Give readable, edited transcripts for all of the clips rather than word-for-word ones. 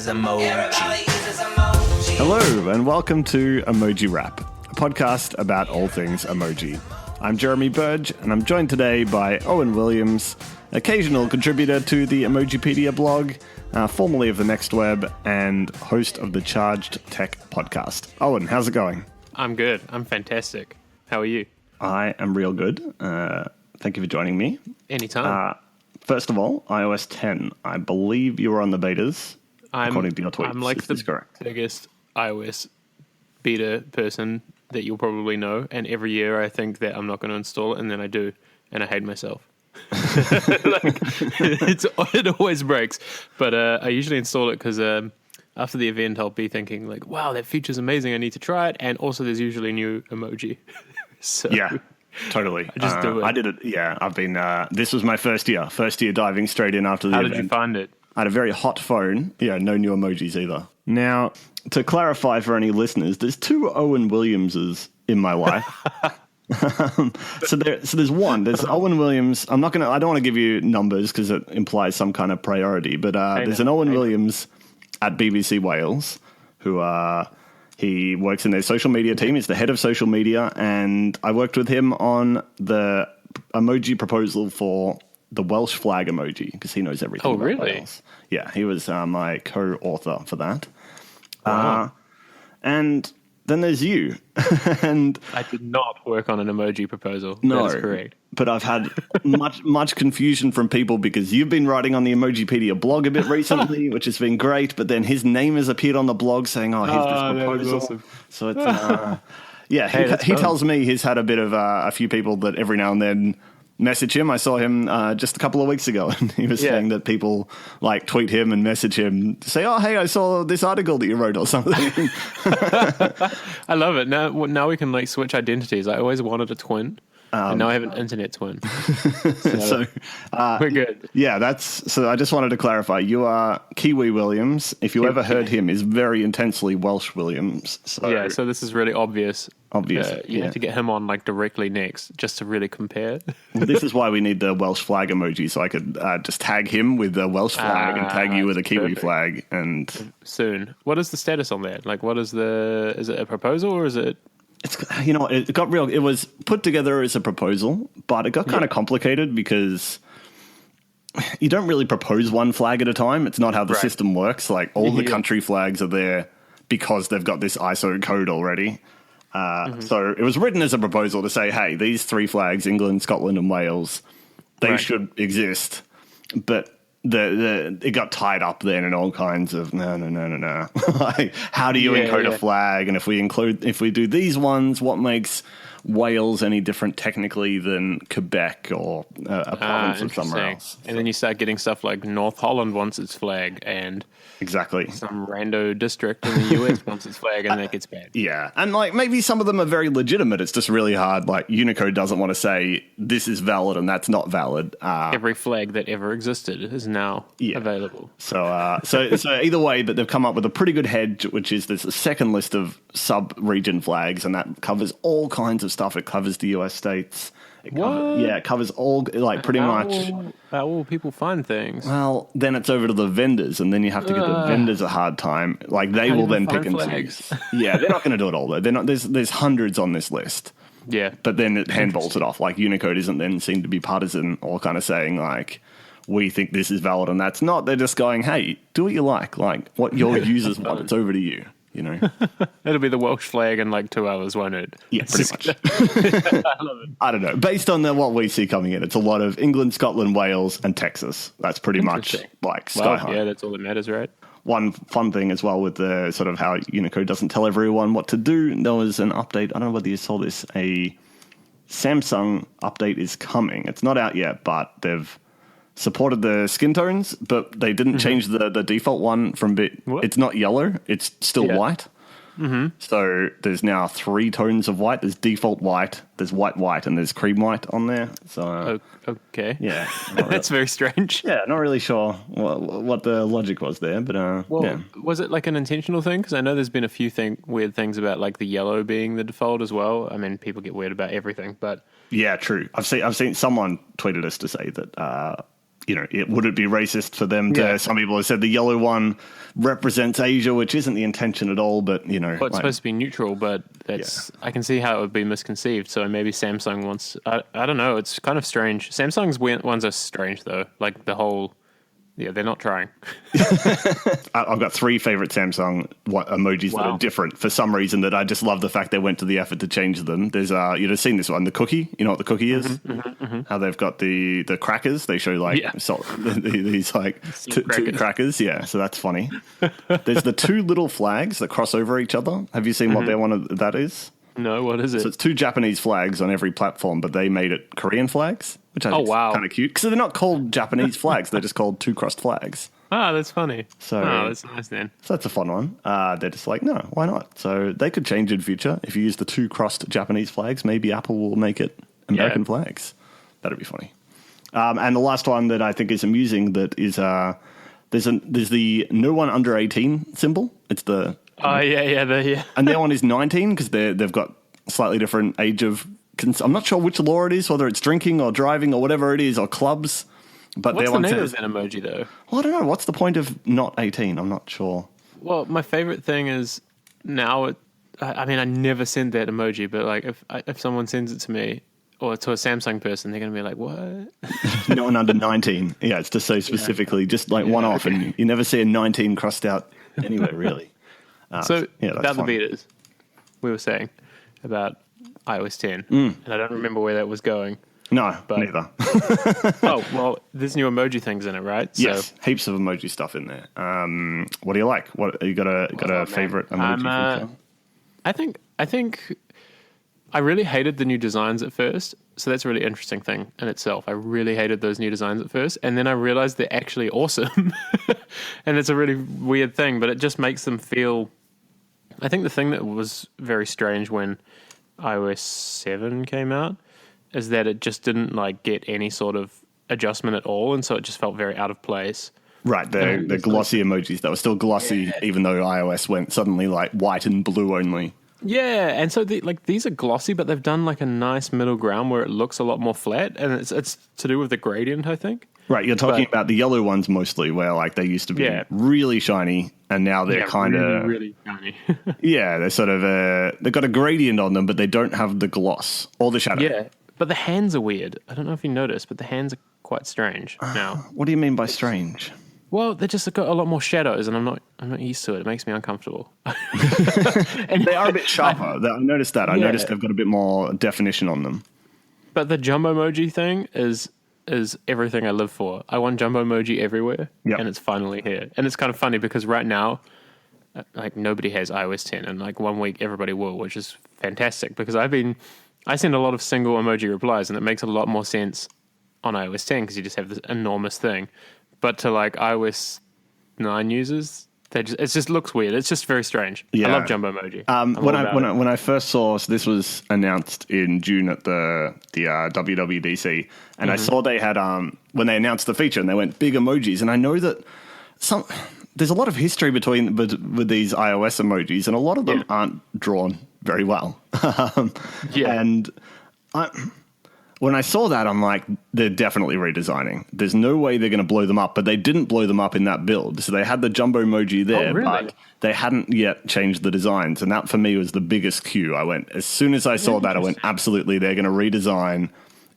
uses emoji. Hello, and welcome to Emoji Wrap, a podcast about all things emoji. I'm Jeremy Burge, and I'm joined today by Owen Williams, occasional contributor to the Emojipedia blog, formerly of the Next Web, and host of the Charged Tech podcast. Owen, how's it going? I'm good. I'm fantastic. How are you? I am real good. Thank you for joining me. Anytime. First of all, iOS 10. I believe you were on the betas, according to your tweets. I'm like the biggest iOS beta person that you'll probably know, and every year I think that I'm not going to install it, and then I do, and I hate myself. It always breaks, but I usually install it because after the event I'll be thinking like, wow, that feature's amazing, I need to try it, and also there's usually a new emoji. So yeah, totally. I just do it. I did it. Yeah, I've been. This was my first year diving straight in after the event. How did you find it? I had a very hot phone. Yeah, no new emojis either. Now, to clarify for any listeners, there's two Owen Williamses in my life. So there's one. There's Owen Williams. I don't want to give you numbers because it implies some kind of priority. But there's an Owen Williams at BBC Wales who he works in their social media team. He's the head of social media, and I worked with him on the emoji proposal for the Welsh flag emoji because he knows everything. Oh, about really? Wales. Yeah, he was my co-author for that. Wow. And then there's you. And I did not work on an emoji proposal. no, That is correct. But I've had much confusion from people because you've been writing on the Emojipedia blog a bit recently, which has been great. But then his name has appeared on the blog saying, "Oh, here's this proposal." Awesome. So it's yeah. Hey, he tells me he's had a bit of a few people that every now and then message him. I saw him just a couple of weeks ago, and he was saying that people like tweet him and message him to say, "Oh, hey, I saw this article that you wrote or something." I love it. Now we can like switch identities. I always wanted a twin, and now I have an internet twin. So we're good. Yeah, so I just wanted to clarify. You are Kiwi Williams. If you ever heard him, is very intensely Welsh Williams. So yeah, so this is really obvious. You Yeah. have to get him on like directly next just to really compare. This is why we need the Welsh flag emoji, so I could just tag him with the Welsh flag and tag you with a Kiwi flag. And soon, what is the status on that? Like, is it a proposal or is it? it's it got real. It was put together as a proposal, but it got kind of complicated because you don't really propose one flag at a time. It's not how the system works. Like all the country flags are there because they've got this ISO code already. So it was written as a proposal to say, hey, these three flags, England, Scotland, and Wales, they should exist. But it got tied up then in all kinds of no. Like, how do you encode a flag? And if we do these ones, what makes Wales any different technically than Quebec or a province of somewhere else? And then you start getting stuff like North Holland wants its flag, and exactly some rando district in the US wants its flag, and that gets bad. Yeah, and like maybe some of them are very legitimate. It's just really hard. Like Unicode doesn't want to say this is valid and that's not valid. Every flag that ever existed is now available. So either way, but they've come up with a pretty good hedge, which is there's a second list of sub-region flags, and that covers all kinds of stuff. It covers the US states. It covers all, like pretty much. How will people find things? Well, then it's over to the vendors, and then you have to give the vendors a hard time. Like they will then pick and choose. Yeah, they're not going to do it all though. They're not. There's hundreds on this list. Yeah, but then it handballs it off. Like Unicode isn't then seen to be partisan or kind of saying like, we think this is valid and that's not. They're just going, hey, do what you like. Like what your users want, it's over to you. You know, it'll be the Welsh flag in like 2 hours, won't it? Yeah, pretty much. I love it. I don't know. Based on what we see coming in, it's a lot of England, Scotland, Wales, and Texas. That's pretty much like sky high. Yeah, that's all that matters, right? One fun thing as well with the sort of how Unicode doesn't tell everyone what to do. There was an update. I don't know whether you saw this. A Samsung update is coming. It's not out yet, but they've supported the skin tones, but they didn't change the default one from it's not yellow, it's still white. So there's now 3 tones of white. There's default white, there's white, and there's cream white on there. So okay, yeah, that's very strange. Yeah, not really sure what the logic was there, but was it like an intentional thing? Because I know there's been a few weird things about like the yellow being the default as well. I mean, people get weird about everything, but yeah, true. I've seen someone tweeted us to say that would it be racist for them to? Yeah. Some people have said the yellow one represents Asia, which isn't the intention at all. But Well, it's supposed to be neutral, but I can see how it would be misconceived. So maybe Samsung wants. I don't know. It's kind of strange. Samsung's ones are strange though. Like the whole. Yeah, they're not trying. I've got 3 favorite Samsung emojis that are different for some reason that I just love the fact they went to the effort to change them. There's you'd have seen this one, the cookie. You know what the cookie is? How they've got the crackers. They show like these like two crackers. Yeah, so that's funny. There's the 2 little flags that cross over each other. Have you seen what their one of that is? No, what is it? So it's 2 Japanese flags on every platform, but they made it Korean flags, which I think is kind of cute. Because they're not called Japanese flags; they're just called 2 crossed flags. Ah, that's funny. So that's nice then. So that's a fun one. They're just like, no, why not? So they could change in future. If you use the 2 crossed Japanese flags, maybe Apple will make it American flags. That'd be funny. And the last one that I think is amusing that is there's the no one under 18 symbol. It's the and their one is 19 because they've got slightly different age of. I'm not sure which law it is, whether it's drinking or driving or whatever it is, or clubs. But what's the name of that emoji though? Well, I don't know. What's the point of not 18? I'm not sure. Well, my favorite thing is now. I never send that emoji, but like if someone sends it to me or to a Samsung person, they're going to be like, "What?" No one under 19. Yeah, it's to say specifically, just like one off, and you never see a 19 crossed out anywhere really. About fun. the betas, we were saying about iOS 10, and I don't remember where that was going. No, but neither. Oh, well, there's new emoji things in it, right? Yes, heaps of emoji stuff in there. What do you like? What you got a favorite emoji feature? I think I really hated the new designs at first, so that's a really interesting thing in itself. I really hated those new designs at first, and then I realized they're actually awesome. And it's a really weird thing, but it just makes them feel... I think the thing that was very strange when iOS 7 came out is that it just didn't like get any sort of adjustment at all, and so it just felt very out of place. Right, the glossy emojis that were still glossy, even though iOS went suddenly like white and blue only. Yeah, and so these are glossy, but they've done like a nice middle ground where it looks a lot more flat, and it's to do with the gradient, I think. Right, you're talking about the yellow ones mostly, where like they used to be really shiny, and now they're kind of really shiny. Yeah, they're sort of they've got a gradient on them, but they don't have the gloss or the shadow. Yeah, but the hands are weird. I don't know if you noticed, but the hands are quite strange now. What do you mean by strange? Well, they just got a lot more shadows, and I'm not used to it. It makes me uncomfortable. And they are a bit sharper. I noticed that. I noticed they've got a bit more definition on them. But the Jumbomoji thing is everything I live for. I want Jumbomoji everywhere, and it's finally here. And it's kind of funny because right now, like nobody has iOS 10, and like 1 week everybody will, which is fantastic because I send a lot of single emoji replies, and it makes a lot more sense on iOS 10 because you just have this enormous thing. But to like iOS 9 users, it just looks weird. It's just very strange. Yeah. I love Jumbomoji. When I first saw, so this was announced in June at the WWDC, and I saw they had when they announced the feature, and they went big emojis, and I know that there's a lot of history with these iOS emojis, and a lot of them aren't drawn very well. And when I saw that, I'm like, they're definitely redesigning. There's no way they're going to blow them up, but they didn't blow them up in that build. So they had the Jumbomoji there, but they hadn't yet changed the designs. And that, for me, was the biggest cue. As soon as I saw that, I went, absolutely, they're going to redesign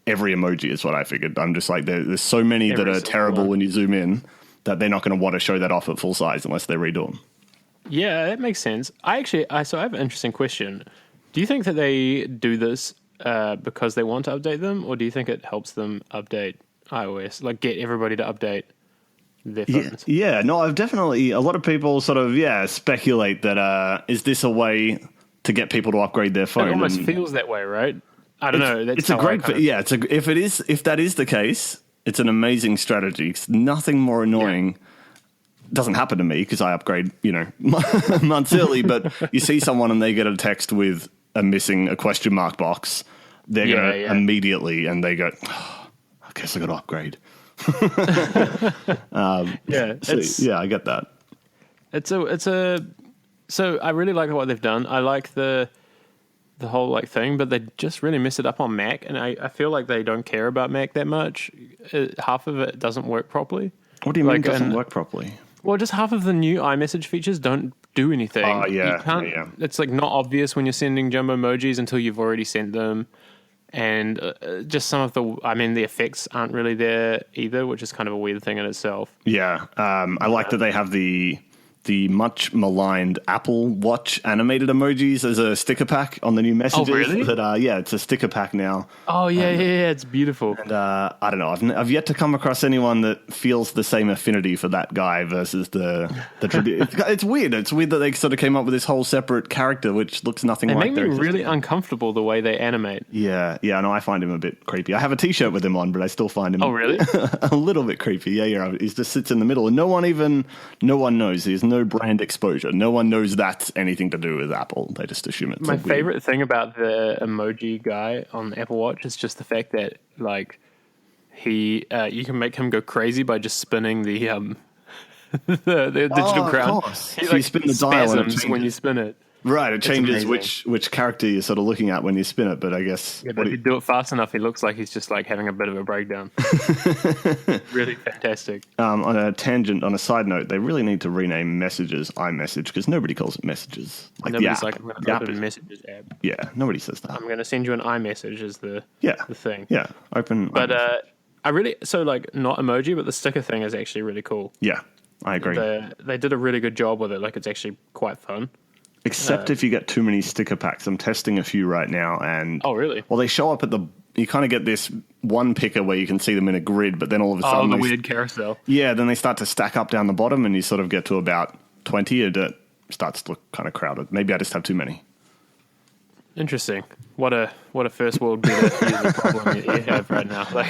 every emoji is what I figured. I'm just like, there's so many that are terrible when you zoom in that they're not going to want to show that off at full size unless they redo them. Yeah, that makes sense. I have an interesting question. Do you think that they do this because they want to update them, or do you think it helps them update iOS, like get everybody to update their phones? Yeah, no, I've definitely, a lot of people sort of, speculate that, is this a way to get people to upgrade their phone? It almost feels that way, right? I don't know. It's a great, if that is the case, it's an amazing strategy. It's nothing more annoying. Doesn't happen to me because I upgrade, months early, but you see someone and they get a text with a question mark box, they're going to immediately, and they go, I guess I got to upgrade. I get that. So I really like what they've done. I like the the whole like thing, but they just really mess it up on Mac, and I feel like they don't care about Mac that much. Half of it doesn't work properly. What do you mean it doesn't work properly? Well, just half of the new iMessage features don't do anything. Oh, yeah. You can't, It's like not obvious when you're sending jumbo emojis until you've already sent them. And just some of the effects aren't really there either, which is kind of a weird thing in itself. Yeah. I like that they have the much maligned Apple Watch animated emojis as a sticker pack on the new messages. Oh, really? It's a sticker pack now. Oh, yeah, it's beautiful. And I don't know. I've yet to come across anyone that feels the same affinity for that guy versus the it's weird. It's weird that they sort of came up with this whole separate character, which looks nothing like their existing. They make me really uncomfortable the way they animate. Yeah. No, I find him a bit creepy. I have a T-shirt with him on, but I still find him a little bit creepy. Yeah. He just sits in the middle, and no one knows. There's no brand exposure. No one knows that's anything to do with Apple. They just assume it's my favorite thing about the emoji guy on the Apple Watch is just the fact that like you can make him go crazy by just spinning the the digital crown. He like spin the dial when you spin it. Right, it changes which character you're sort of looking at when you spin it, but I guess... Yeah, but if you do it fast enough, he looks like he's just like having a bit of a breakdown. Really fantastic. On a tangent, on a side note, they really need to rename Messages iMessage, because nobody calls it Messages. Nobody's like, I'm going to open a Messages app. Yeah, nobody says that. I'm going to send you an iMessage is the thing. Yeah, open But not emoji, but the sticker thing is actually really cool. Yeah, I agree. They did a really good job with it. Like, it's actually quite fun. Except if you get too many sticker packs. I'm testing a few right now, and oh really? Well, they show up you kind of get this one picker where you can see them in a grid, but then all of a sudden the weird carousel. Yeah, then they start to stack up down the bottom, and you sort of get to about 20, and it starts to look kind of crowded. Maybe I just have too many. Interesting. What a first world user problem you have right now. Like,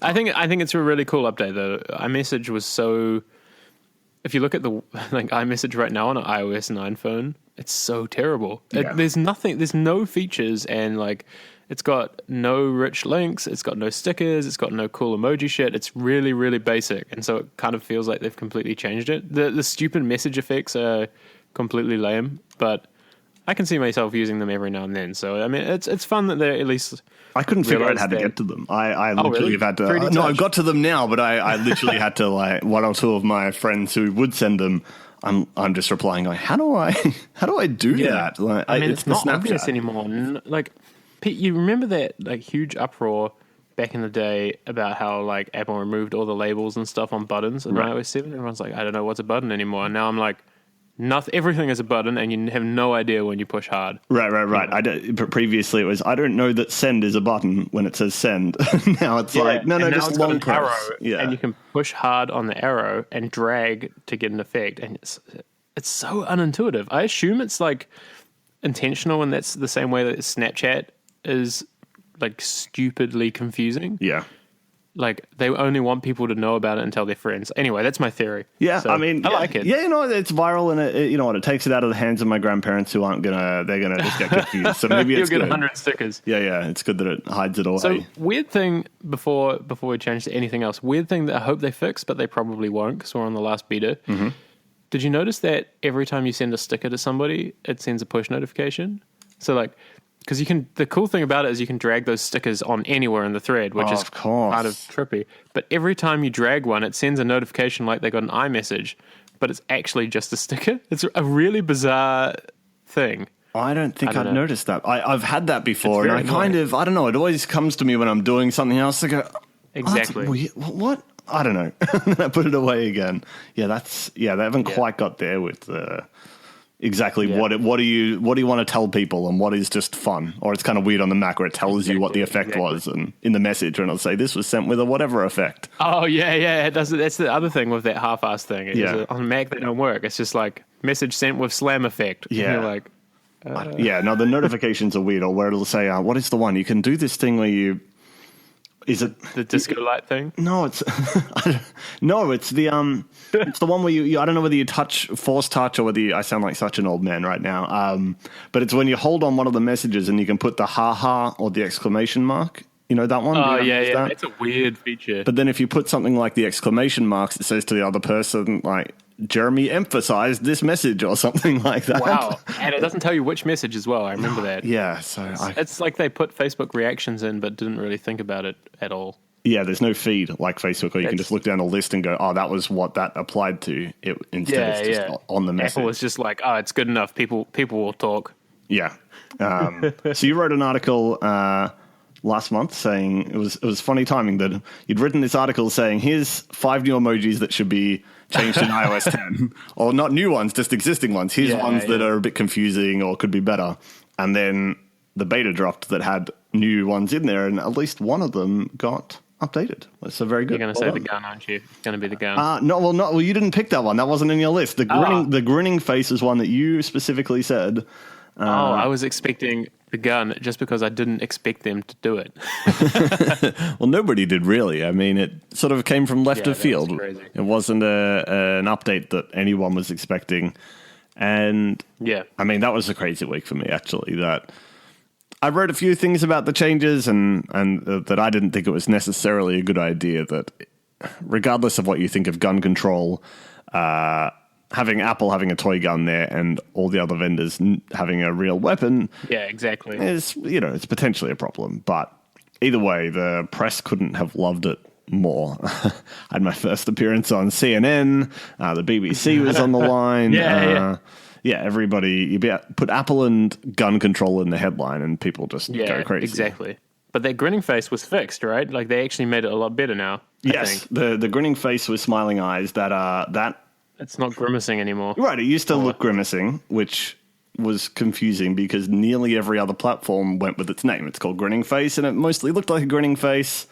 I think it's a really cool update though. iMessage was so. If you look at the iMessage right now on an iOS 9 phone, it's so terrible. Yeah. There's no features, and like it's got no rich links, it's got no stickers, it's got no cool emoji shit. It's really, really basic, and so it kind of feels like they've completely changed it. The stupid message effects are completely lame, but I can see myself using them every now and then. So I mean, it's fun that they're at least. I couldn't figure out how to get to them. I literally have had to. No, I've got to them now, but I literally had to like one or two of my friends who would send them. I'm just replying going, how do I do that? Like, I mean, it's not obvious anymore. Like, Pete, you remember that like huge uproar back in the day about how like Apple removed all the labels and stuff on buttons in iOS 7? Everyone's like, I don't know what's a button anymore. And now I'm like. Everything is a button, and you have no idea when you push hard. Right. But previously it was, I don't know that send is a button when it says send. Now it's like, no, just long press. Arrow, yeah. And you can push hard on the arrow and drag to get an effect, and it's so unintuitive. I assume it's like intentional, and that's the same way that Snapchat is like stupidly confusing. Yeah. Like, they only want people to know about it and tell their friends. Anyway, that's my theory. Yeah, so, I mean... I like it. Yeah, it's viral, and it takes it out of the hands of my grandparents who aren't they're going to just get confused. So maybe it's You'll good. get 100 stickers. Yeah, it's good that it hides it away. So, weird thing, before we change to anything else, weird thing that I hope they fix, but they probably won't, because we're on the last beta. Mm-hmm. Did you notice that every time you send a sticker to somebody, it sends a push notification? So, like... Because the cool thing about it is you can drag those stickers on anywhere in the thread, which is kind of trippy. But every time you drag one, it sends a notification like they got an iMessage, but it's actually just a sticker. It's a really bizarre thing. I don't think I've noticed that. I've had that before, and I don't know, it always comes to me when I'm doing something else. I go, exactly. What? I don't know. And then I put it away again. Yeah, they haven't quite got there with the... Exactly. Yeah. What do you want to tell people, and what is just fun? Or it's kind of weird on the Mac where it tells you what the effect was, and in the message, and it'll say this was sent with a whatever effect. Oh yeah, it does. That's the other thing with that half-assed thing. On Mac they don't work. It's just like message sent with slam effect. Yeah, and you're like, the notifications are weird. Or where it'll say, what is the one you can do this thing where you. Is it the disco light thing? No, it's it's the it's the one where you I don't know whether you force touch or whether I sound like such an old man right now. But it's when you hold on one of the messages and you can put the ha or the exclamation mark. You know that one? Oh yeah, it's a weird feature. But then if you put something like the exclamation marks, it says to the other person like Jeremy emphasized this message or something like that. Wow. And it doesn't tell you which message as well. I remember that. Yeah, so it's like they put Facebook reactions in but didn't really think about it at all. Yeah, there's no feed like Facebook where you can just look down a list and go, oh, that was what that applied to. Instead, it's just on the message. Apple was just like, oh, it's good enough. People will talk. Yeah. So you wrote an article last month saying it was funny timing that you'd written this article saying here's 5 new emojis that should be changed in iOS 10, or not new ones, just existing ones. Here's ones that are a bit confusing or could be better, and then the beta dropped that had new ones in there, and at least one of them got updated. So very good. You're going to say the gun, aren't you? It's going to be the gun. No, you didn't pick that one. That wasn't in your list. The grinning face is one that you specifically said. I was expecting the gun just because I didn't expect them to do it. Well, nobody did really. I mean, it sort of came from left of field. It wasn't an update that anyone was expecting. And I mean, that was a crazy week for me, actually, that I wrote a few things about the changes and that I didn't think it was necessarily a good idea that regardless of what you think of gun control, having Apple having a toy gun there and all the other vendors having a real weapon exactly. is, it's potentially a problem. But either way, the press couldn't have loved it more. I had my first appearance on CNN. The BBC was on the line. Everybody, you put Apple and gun control in the headline and people just go crazy. Exactly. But that grinning face was fixed, right? Like they actually made it a lot better now. I think. The grinning face with smiling eyes, that it's not grimacing anymore. Right, it used to look grimacing, which was confusing because nearly every other platform went with its name. It's called Grinning Face, and it mostly looked like a grinning face.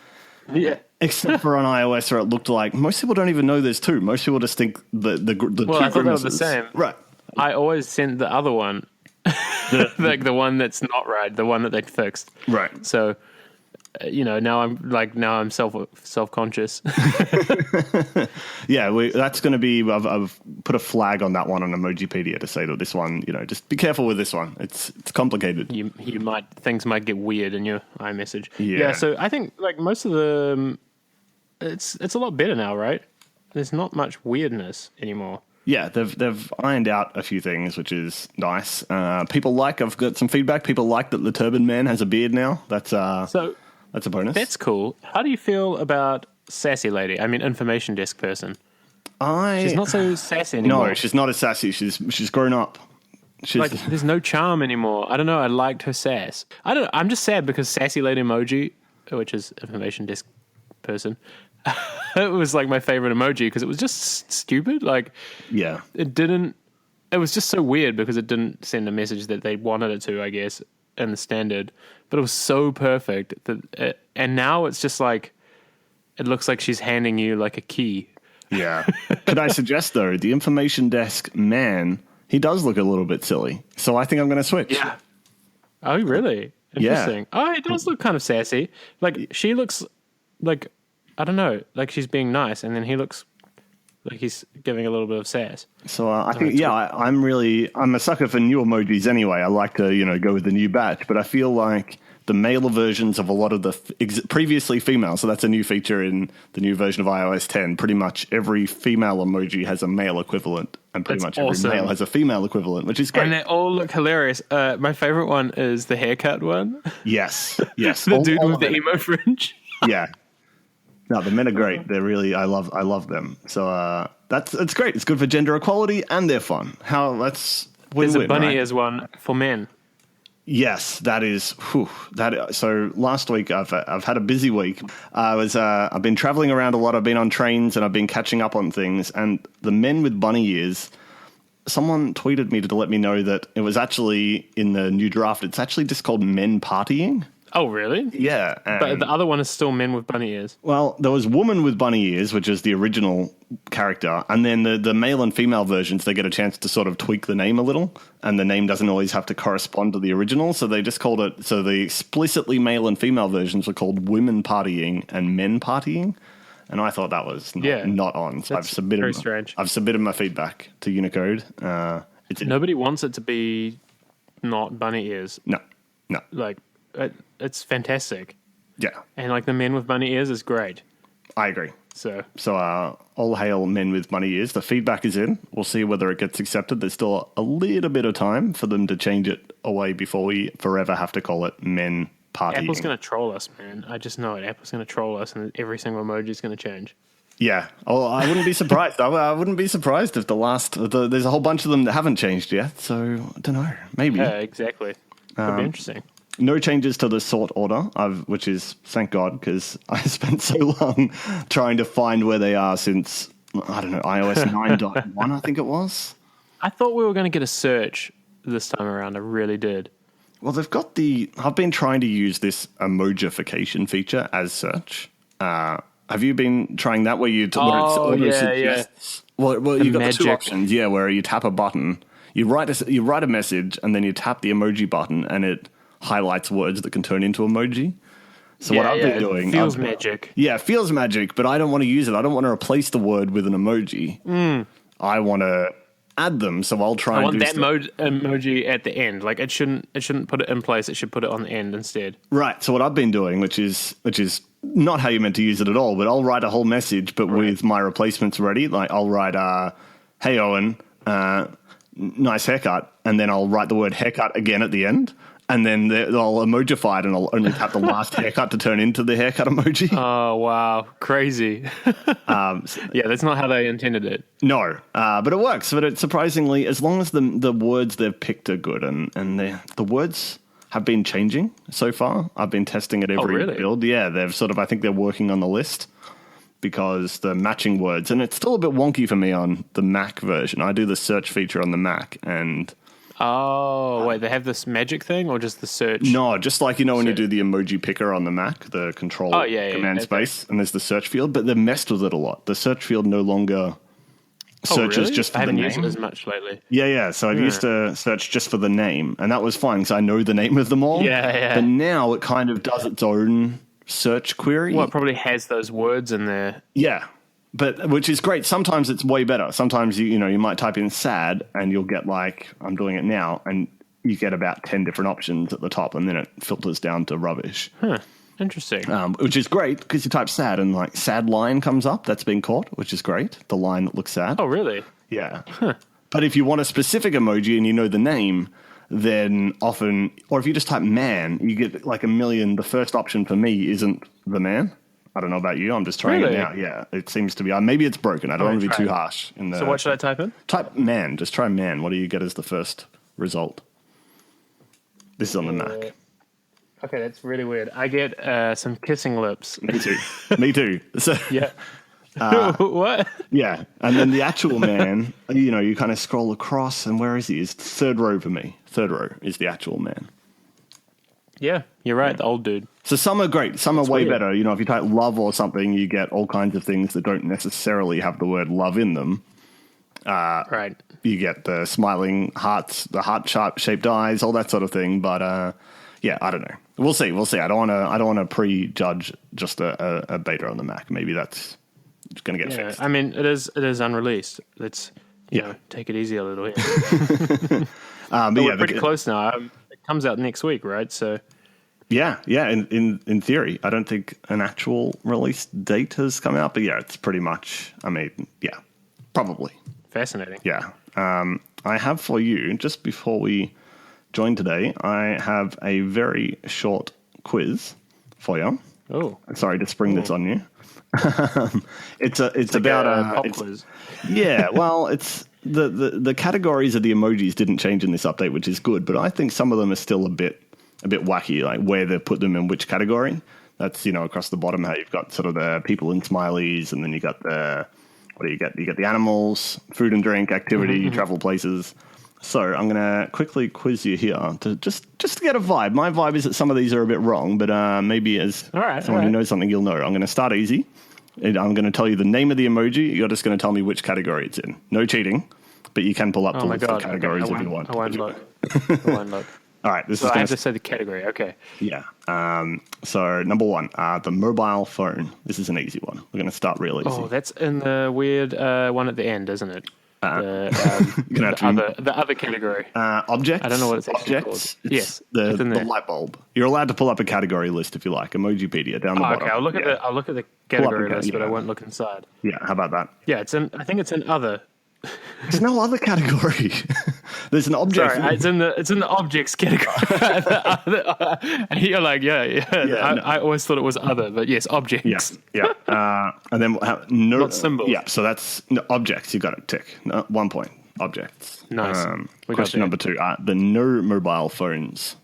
Yeah. Except for on iOS, where it looked like most people don't even know there's two. Most people just think the two I thought grimaces. they were the same. Right. I always sent the other one, like the one that's not right, the one that they fixed. Right. So, now I'm self-conscious. That's going to be. I've put a flag on that one on Emojipedia to say that this one, just be careful with this one. It's complicated. Things might get weird in your iMessage. Yeah. So I think like most of the, it's a lot better now, right? There's not much weirdness anymore. Yeah, they've ironed out a few things, which is nice. I've got some feedback. People like that the Turban Man has a beard now. That's a bonus. That's cool. How do you feel about Sassy Lady? I mean, information desk person. She's not so sassy anymore. No, she's not as sassy. She's grown up. There's no charm anymore. I don't know. I liked her sass. I don't know. I'm just sad because Sassy Lady emoji, which is information desk person, it was like my favorite emoji because it was just stupid. It was just so weird because it didn't send a message that they wanted it to, I guess, in the standard. But it was so perfect and now it's just like it looks like she's handing you like a key. Yeah. Could I suggest though, the information desk man, he does look a little bit silly. So I think I'm going to switch. Yeah. Oh, really? Interesting. Yeah. Oh, he does look kind of sassy. Like she looks like, I don't know, like she's being nice, and then he looks like he's giving a little bit of sass. So I think, I'm a sucker for new emojis anyway. I like to, go with the new batch, but I feel like the male versions of a lot of the previously female, so that's a new feature in the new version of iOS 10. Pretty much every female emoji has a male equivalent, and pretty much every male has a female equivalent, which is great. And they all look hilarious. My favorite one is the haircut one. Yes. The dude with the emo fringe. Yeah. No, the men are great. They're really, I love them. So it's great. It's good for gender equality and they're fun. That's win-win. There's a bunny right? ears one for men. Yes, that is. So last week I've had a busy week. I've been traveling around a lot. I've been on trains and I've been catching up on things. And the men with bunny ears. Someone tweeted me to let me know that it was actually in the new draft. It's actually just called men partying. Oh, really? Yeah. But the other one is still men with bunny ears. Well, there was woman with bunny ears, which is the original character. And then the male and female versions, they get a chance to sort of tweak the name a little. And the name doesn't always have to correspond to the original. So they just called it, so the explicitly male and female versions were called women partying and men partying. And I thought that was not on. So That's very strange. I've submitted my feedback to Unicode. Nobody wants it to be not bunny ears. No. Like, it's fantastic. Yeah. And like the men with bunny ears is great. I agree. So all hail men with money ears. The feedback is in. We'll see whether it gets accepted. There's still a little bit of time for them to change it away before we forever have to call it men partying. Apple's going to troll us, man. I just know it. Apple's going to troll us, and every single emoji is going to change. Yeah. Oh, I wouldn't be surprised. I wouldn't be surprised if there's a whole bunch of them that haven't changed yet. So I don't know. Maybe. Yeah, exactly. Could be interesting. No changes to the sort order, which is, thank God, because I spent so long trying to find where they are since, I don't know, iOS 9.1, I think it was. I thought we were going to get a search this time around. I really did. Well, I've been trying to use this emojification feature as search. Have you been trying that where you... Yeah. Well, you've got the two options, where you tap a button, you write a message, and then you tap the emoji button, and it highlights words that can turn into emoji. So what I've been doing... It feels magic. Yeah, it feels magic, but I don't want to use it. I don't want to replace the word with an emoji. I want to add them, so I'll try and do that emoji at the end. Like, it shouldn't put it in place. It should put it on the end instead. Right. So what I've been doing, which is not how you meant to use it at all, but I'll write a whole message, but with my replacements ready. Like, I'll write, hey, Owen, nice haircut, and then I'll write the word haircut again at the end. And then I'll emojify it, and I'll only tap the last haircut to turn into the haircut emoji. Oh, wow. Crazy. Yeah, that's not how they intended it. No, but it works. But it's surprisingly, as long as the words they've picked are good, and the words have been changing so far. I've been testing it every build. Yeah, I think they're working on the list because the matching words, and it's still a bit wonky for me on the Mac version. I do the search feature on the Mac, and... Oh, wait, they have this magic thing or just the search? No, just like, when you do the emoji picker on the Mac, the control command space, and there's the search field, but they've messed with it a lot. The search field no longer searches just for the name. I haven't used it as much lately. Yeah. So I've used to search just for the name, and that was fine because I know the name of them all. Yeah. But now it kind of does its own search query. Well, it probably has those words in there. Yeah. But which is great. Sometimes it's way better. Sometimes you might type in sad and you'll get I'm doing it now, and you get about 10 different options at the top, and then it filters down to rubbish. Huh. Interesting. Which is great because you type sad and sad line comes up. That's been caught, which is great. The line that looks sad. Oh, really? Yeah. Huh. But if you want a specific emoji and you know the name, then often, or if you just type man, you get a million. The first option for me isn't the man. I don't know about you. I'm just trying it now. Yeah, it seems to be. Maybe it's broken. I don't want to be too harsh. So what should I type in? Type man. Just try man. What do you get as the first result? This is on the Mac. Okay, that's really weird. I get some kissing lips. Me too. Me too. So yeah. What? Yeah, and then the actual man, you kind of scroll across, and where is he? It's third row for me. Third row is the actual man. Yeah, you're right, the old dude. So some are great, some are way better. If you type love or something, you get all kinds of things that don't necessarily have the word love in them. Right. You get the smiling hearts, the heart-shaped eyes, all that sort of thing. But I don't know. We'll see. I don't want to prejudge just a beta on the Mac. Maybe that's going to get fixed. I mean, it is unreleased. Let's take it easy a little bit. We're pretty close now. It comes out next week, right? So. Yeah. In theory, I don't think an actual release date has come out, but it's pretty much. Probably. Fascinating. Yeah. I have for you, just before we join today, I have a very short quiz for you. Oh, sorry to spring this on you. It's about a pop quiz. Yeah. Well, it's the categories of the emojis didn't change in this update, which is good, but I think some of them are still a bit wacky, like where they put them in which category. That's, across the bottom how you've got sort of the people and smileys, and then you got what do you get? You get the animals, food and drink, activity, travel places. So I'm going to quickly quiz you here to just to get a vibe. My vibe is that some of these are a bit wrong, but maybe as someone who knows something, you'll know. I'm going to start easy. I'm going to tell you the name of the emoji. You're just going to tell me which category it's in. No cheating, but you can pull up the categories if you want. I won't look. All right. I have to say the category. Okay. Yeah. So number one, the mobile phone. This is an easy one. We're going to start real easy. Oh, that's in the weird one at the end, isn't it? The other category. Objects. I don't know what it's actually objects. called. Yes, the light bulb. You're allowed to pull up a category list if you like. Emojipedia down the bottom. Okay, I'll look at the category list, but I won't look inside. Yeah, how about that? Yeah, I think it's in other. There's no other category. There's an object. Sorry, it's in the objects category. And you're like, I always thought it was other, but yes, objects. Yeah. And then not symbols. Yeah, so that's objects. You got it. Tick. 1 point. Objects. Nice. Question number 2. The no mobile phones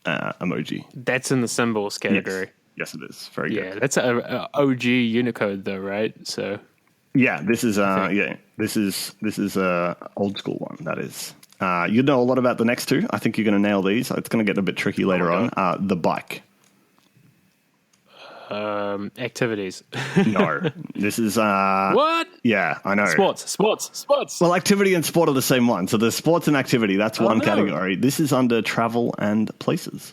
emoji. That's in the symbols category. Yes, it is. Very good. Yeah, that's a OG Unicode though, right? So. Yeah, this is this is old school one. That is. You know a lot about the next two. I think you're going to nail these. It's going to get a bit tricky later on. The bike. Activities. No, this is what? Yeah, I know. Sports. Well, activity and sport are the same one. So there's sports and activity. That's one category. This is under travel and places.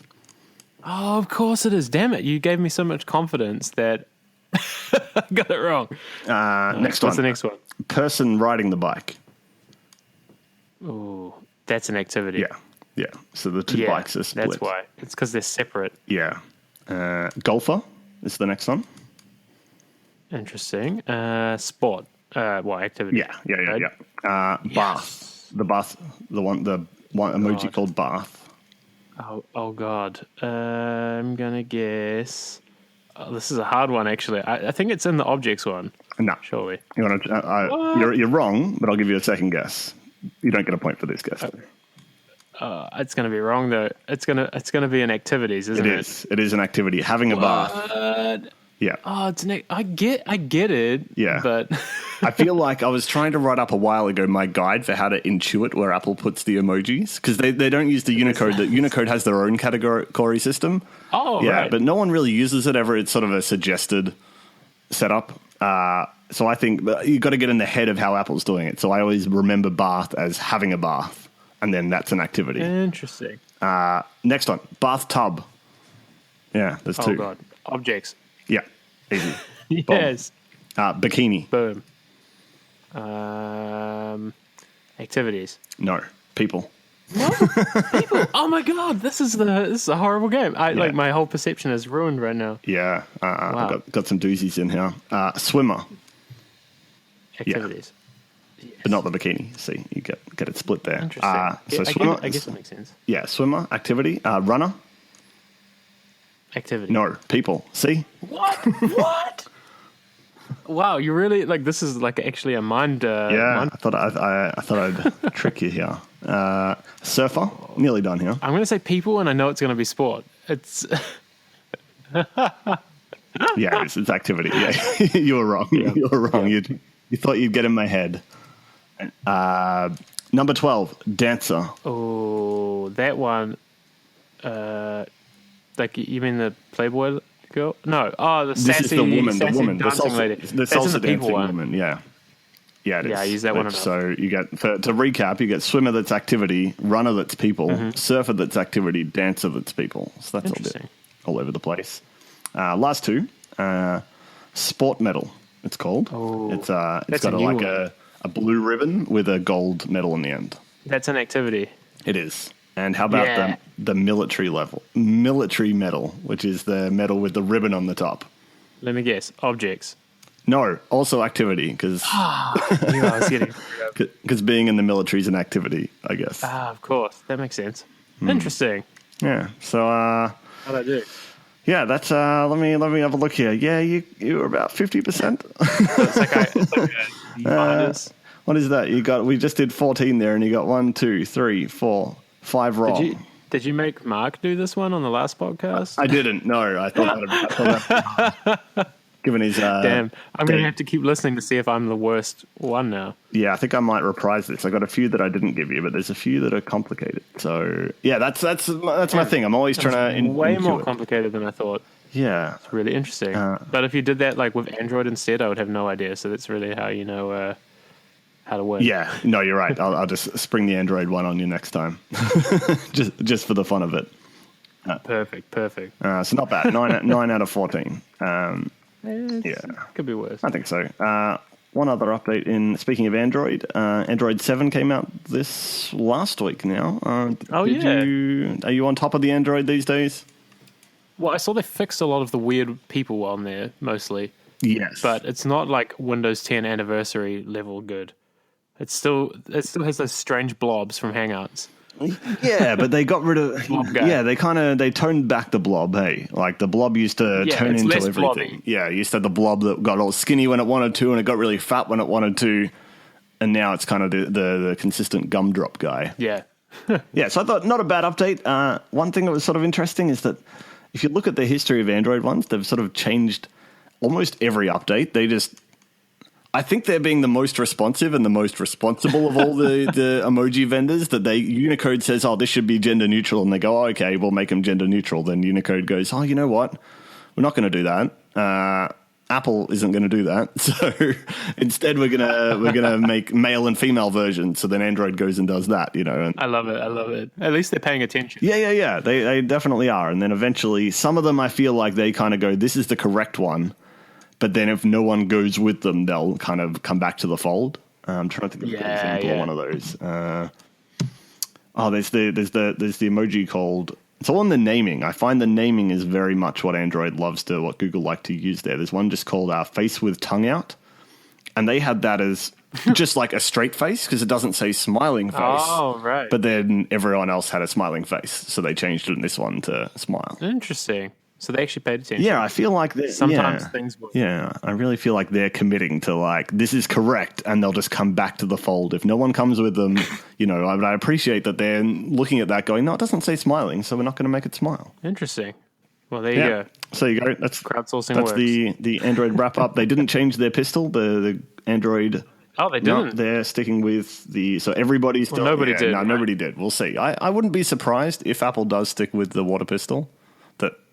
Oh, of course it is. Damn it! You gave me so much confidence that. I got it wrong. Next one. What's the next one? Person riding the bike. Oh, that's an activity. Yeah. So the two bikes are split. That's why. It's because they're separate. Yeah. Golfer is the next one. Interesting. Sport. Activity? Yeah. Right? Bath. The bath. The one emoji called bath. Oh God. I'm gonna guess. Oh, this is a hard one, actually. I think it's in the objects one. No. Surely. You're wrong, but I'll give you a second guess. You don't get a point for this guess. It's going to be wrong, though. It's going to be an activities, isn't it? It is an activity. Having a bath. Yeah. Oh, it's I get it. Yeah. But I feel like I was trying to write up a while ago my guide for how to intuit where Apple puts the emojis because they don't use the Unicode. The Unicode has their own category system. Oh, yeah, right. But no one really uses it ever. It's sort of a suggested setup. So I think you got to get in the head of how Apple's doing it. So I always remember bath as having a bath, and then that's an activity. Interesting. Next one, bathtub. Yeah, there's two. Oh God, objects. Yeah, easy. Yes. Bikini. Boom. Activities. No, people. No, people. Oh my God, this is a horrible game. Like my whole perception is ruined right now. Yeah, wow. I've got some doozies in here. Swimmer. Activities. Yeah. Yes. But not the bikini. See, you get it split there. Interesting. Swimmer. I guess that makes sense. Yeah, swimmer, activity. Runner. Activity. No, people. See? What? Wow, you really this is actually a mind. I thought I'd trick you here. Surfer, nearly done here. I'm going to say people, and I know it's going to be sport. It's yeah, it's activity. Yeah, you were wrong. Yeah. You were wrong. Yeah. You thought you'd get in my head. Number 12, dancer. Oh, that one. You mean the Playboy girl? No. Oh, the sassy. This is the woman. Dancing The salsa, lady. The salsa dancing one. woman. Yeah. Yeah, it is. Yeah, I use that one enough. So you get to recap, you get swimmer that's activity, runner that's people, surfer that's activity, dancer that's people. So that's all over the place. Last two, sport medal. It's called. Oh, it's got a blue ribbon with a gold medal in the end. That's an activity. It is. And how about the military medal, which is the medal with the ribbon on the top? Let me guess. Objects. No, also activity, because being in the military is an activity, I guess. Of course. That makes sense. Interesting. Yeah. So, how'd I do? Yeah, that's. Let me have a look here. Yeah, you were about 50%. What is that? We just did 14 there, and you got 1, 2, 3, 4, 5 wrong. Did you make Mark do this one on the last podcast? I didn't. No, I thought that. Given his damn, I'm going to have to keep listening to see if I'm the worst one now. Yeah, I think I might reprise this. I got a few that I didn't give you, but there's a few that are complicated. So yeah, that's my thing. I'm always trying to way more complicated than I thought. Yeah, it's really interesting. But if you did that with Android instead, I would have no idea. So that's really how you know how to work. Yeah, no, you're right. I'll just spring the Android one on you next time, just for the fun of it. Perfect. So not bad. 9 out of 14. Yeah, could be worse. I think so. one other update in, speaking of Android, Android 7 came out this last week now. Are you on top of the Android these days? Well, I saw they fixed a lot of the weird people on there, mostly. Yes. But it's not like Windows 10 anniversary level good. It still has those strange blobs from Hangouts. Yeah, but they got rid of. Blob guy. Yeah, they toned back the blob. Hey, like the blob used to turn it's into less everything. blobby. Yeah, you used to have the blob that got all skinny when it wanted to, and it got really fat when it wanted to, and now it's kind of the consistent gumdrop guy. Yeah. Yeah, so I thought not a bad update. One thing that was sort of interesting is that if you look at the history of Android ones, they've sort of changed almost every update. I think they're being the most responsive and the most responsible of all the emoji vendors. That Unicode says, "Oh, this should be gender neutral," and they go, "Oh, okay, we'll make them gender neutral." Then Unicode goes, "Oh, you know what? We're not going to do that. Apple isn't going to do that. So instead, we're gonna make male and female versions." So then Android goes and does that. And I love it. At least they're paying attention. Yeah. They definitely are. And then eventually, some of them I feel like they kind of go, "This is the correct one." But then if no one goes with them, they'll kind of come back to the fold. I'm trying to think of an example of one of those. There's the emoji called. It's all in the naming. I find the naming is very much what Android loves to, what Google like to use there. There's one just called face with tongue out. And they had that as just like a straight face because it doesn't say smiling face. Oh, right. But then everyone else had a smiling face. So they changed it in this one to smile. Interesting. So they actually paid attention. Yeah, I feel like sometimes things work. Yeah, I really feel like they're committing to like this is correct, and they'll just come back to the fold if no one comes with them. I appreciate that they're looking at that, going, "No, it doesn't say smiling, so we're not going to make it smile." Interesting. Well, there you go. So you go. That's crowdsourcing. That's works. the Android wrap up. They didn't change their pistol. The Android. Oh, they didn't. No, they're sticking with so everybody's still. Nobody did. No, nobody did. We'll see. I wouldn't be surprised if Apple does stick with the water pistol.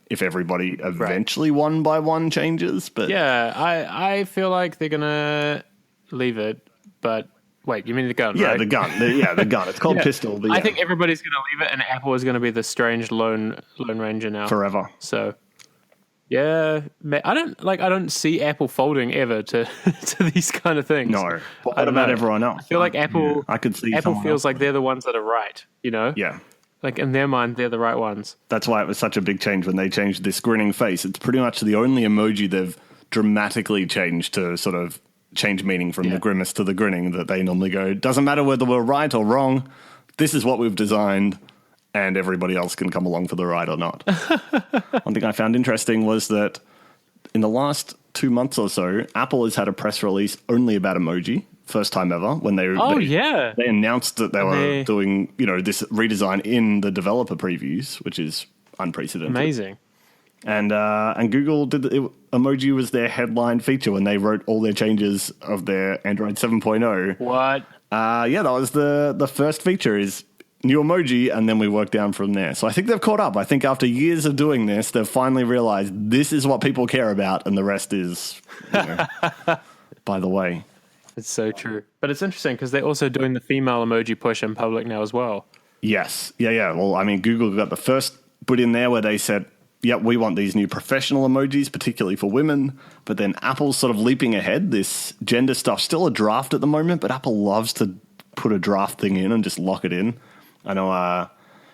If everybody eventually one by one changes, but yeah, I feel like they're gonna leave it. But wait, you mean the gun? Yeah, right? the gun. The gun. It's called pistol. But I think everybody's gonna leave it, and Apple is gonna be the strange lone ranger now forever. So yeah, I don't see Apple folding ever to to these kind of things. No, but what about everyone else? I feel like Apple. I could see Apple feels like they're the ones that are right. Yeah. Like, in their mind, they're the right ones. That's why it was such a big change when they changed this grinning face. It's pretty much the only emoji they've dramatically changed to sort of change meaning from the grimace to the grinning, that they normally go, doesn't matter whether we're right or wrong, this is what we've designed, and everybody else can come along for the ride or not. One thing I found interesting was that in the last 2 months or so, Apple has had a press release only about emoji. First time ever when they announced that they were doing this redesign in the developer previews, which is unprecedented. Amazing. And Google did emoji was their headline feature when they wrote all their changes of their Android 7.0. What? That was the first feature is new emoji, and then we work down from there. So I think they've caught up. I think after years of doing this, they've finally realized this is what people care about, and the rest is by the way. It's so true. But it's interesting because they're also doing the female emoji push in public now as well. Yes. Yeah. Well, I mean, Google got the first put in there where they said, yep, we want these new professional emojis, particularly for women. But then Apple's sort of leaping ahead. This gender stuff, still a draft at the moment, but Apple loves to put a draft thing in and just lock it in. I know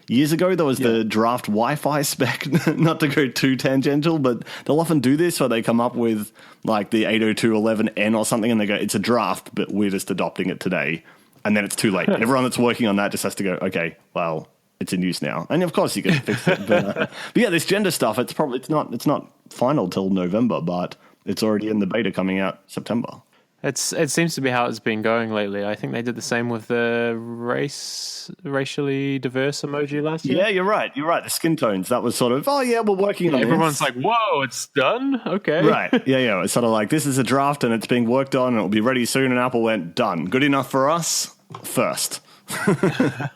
years ago there was the draft Wi-Fi spec, not to go too tangential, but they'll often do this where they come up with like the 802.11n or something and they go, it's a draft, but we're just adopting it today. And then it's too late. Everyone that's working on that just has to go, okay, well, it's in use now. And of course you can fix it. But yeah, this gender stuff, it's not final till November, but it's already in the beta coming out September. It seems to be how it's been going lately. I think they did the same with the racially diverse emoji last year. Yeah, you're right. The skin tones. That was sort of, we're working on everyone's this. Like, whoa, it's done? Okay. Right. Yeah. It's sort of like, this is a draft and it's being worked on and it'll be ready soon. And Apple went, done. Good enough for us? First.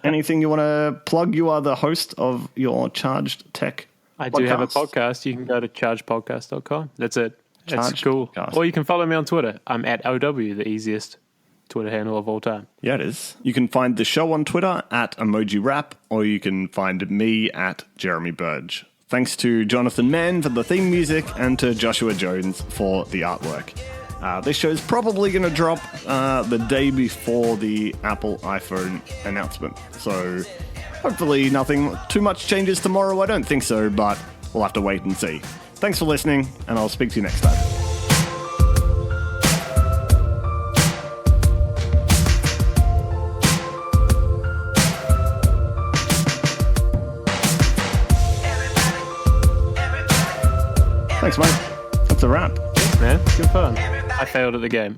Anything you want to plug? You are the host of your Charged Tech I podcast. do have a podcast. You can go to chargepodcast.com. That's it. It's cool. Podcast. Or you can follow me on Twitter. I'm at OW, the easiest Twitter handle of all time. Yeah, it is. You can find the show on Twitter at Emoji Wrap, or you can find me at Jeremy Burge. Thanks to Jonathan Mann for the theme music and to Joshua Jones for the artwork. This show's probably going to drop the day before the Apple iPhone announcement. So hopefully nothing too much changes tomorrow. I don't think so, but we'll have to wait and see. Thanks for listening, and I'll speak to you next time. Thanks, mate. That's a wrap. Thanks, man. Good fun. I failed at the game.